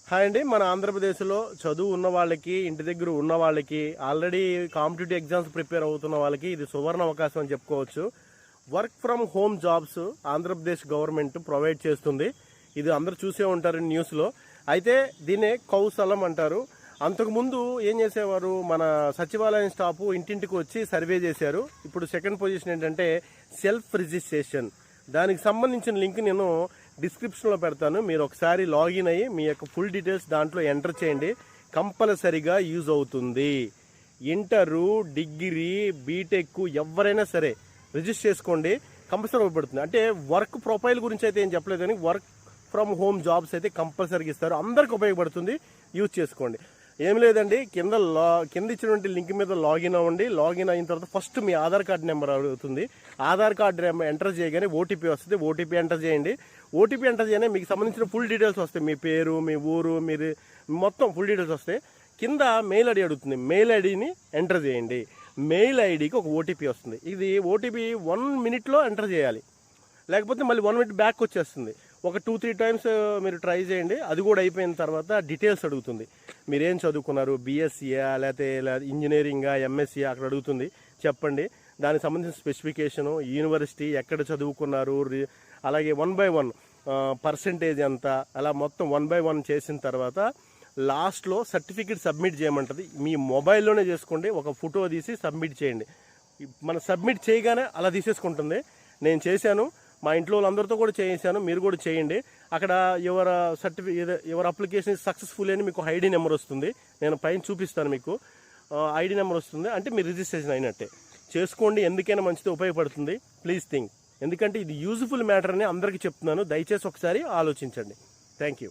Hi అండి. మన ఆంధ్రప్రదేశ్లో చదువు ఉన్న వాళ్ళకి, ఇంటి దగ్గర ఉన్న వాళ్ళకి, ఆల్రెడీ కాంపిటేటివ్ ఎగ్జామ్స్ ప్రిపేర్ అవుతున్న వాళ్ళకి ఇది సువర్ణ అవకాశం అని చెప్పుకోవచ్చు. Work from home jobs Andhra Pradesh government provide చేస్తుంది. ఇది అందరూ చూసే ఉంటారు న్యూస్లో. అయితే దీన్నే కౌశలం అంటారు. అంతకుముందు ఏం చేసేవారు, మన సచివాలయం స్టాఫ్ ఇంటింటికి వచ్చి సర్వే చేశారు. ఇప్పుడు సెకండ్ పొజిషన్ ఏంటంటే సెల్ఫ్ రిజిస్ట్రేషన్. దానికి సంబంధించిన లింక్ నేను డిస్క్రిప్షన్లో పెడతాను. మీరు ఒకసారి లాగిన్ అయ్యి మీ యొక్క ఫుల్ డీటెయిల్స్ దాంట్లో ఎంటర్ చేయండి. కంపల్సరీగా యూజ్ అవుతుంది. ఇంటరు, డిగ్రీ, బీటెక్ ఎవరైనా సరే రిజిస్టర్ చేసుకోండి, కంపల్సరీ ఉపయోగపడుతుంది. అంటే వర్క్ ప్రొఫైల్ గురించి అయితే ఏం చెప్పలేదు, కానీ వర్క్ ఫ్రమ్ హోమ్ జాబ్స్ అయితే కంపల్సరీగా ఇస్తారు. అందరికి ఉపయోగపడుతుంది, యూజ్ చేసుకోండి. ఏం లేదండి, కింద ఇచ్చినటువంటి లింక్ మీద లాగిన్ అవ్వండి. లాగిన్ అయిన తర్వాత ఫస్ట్ మీ ఆధార్ కార్డు నెంబర్ అడుగుతుంది. ఆధార్ కార్డు ఎంటర్ చేయగానే ఓటీపీ వస్తుంది. ఓటీపీ ఎంటర్ చేయండి. ఓటీపీ ఎంటర్ చేయగానే మీకు సంబంధించిన ఫుల్ డీటెయిల్స్ వస్తాయి. మీ పేరు, మీ ఊరు, మీరు మొత్తం ఫుల్ డీటెయిల్స్ వస్తాయి. కింద మెయిల్ ఐడి అడుగుతుంది. మెయిల్ ఐడిని ఎంటర్ చేయండి. మెయిల్ ఐడికి ఒక ఓటీపీ వస్తుంది. ఇది ఓటీపీ 1 మినిట్లో ఎంటర్ చేయాలి, లేకపోతే మళ్ళీ 1 మినిట్ బ్యాక్ వచ్చేస్తుంది. ఒక 2-3 టైమ్స్ మీరు ట్రై చేయండి. అది కూడా అయిపోయిన తర్వాత డీటెయిల్స్ అడుగుతుంది. మీరేం చదువుకున్నారు, బీఎస్సీయా లేకపోతే ఇంజనీరింగా, ఎంఎస్సీయా, అక్కడ అడుగుతుంది. చెప్పండి. దానికి సంబంధించిన స్పెసిఫికేషను, యూనివర్సిటీ, ఎక్కడ చదువుకున్నారు, అలాగే 1 by 1 పర్సెంటేజ్ ఎంత, అలా మొత్తం 1 by 1 చేసిన తర్వాత లాస్ట్లో సర్టిఫికేట్ సబ్మిట్ చేయమంటుంది. మీ మొబైల్లోనే చేసుకోండి. ఒక ఫోటో తీసి సబ్మిట్ చేయండి. మనం సబ్మిట్ చేయగానే అలా తీసేసుకుంటుంది. నేను చేశాను, మా ఇంట్లో వాళ్ళందరితో కూడా చేశాను. మీరు కూడా చేయండి. అక్కడ యువర్ అప్లికేషన్ సక్సెస్ఫుల్ అని మీకు ఐడి నెంబర్ వస్తుంది. నేను పైన చూపిస్తాను. మీకు ఐడి నెంబర్ వస్తుంది, అంటే మీరు రిజిస్ట్రేషన్ అయినట్టే. చేసుకోండి, ఎందుకైనా మంచిది, ఉపయోగపడుతుంది. Please think. ఎందుకంటే ఇది యూజ్ఫుల్ మ్యాటర్ అని అందరికీ చెప్తున్నాను. దయచేసి ఒకసారి ఆలోచించండి. Thank you.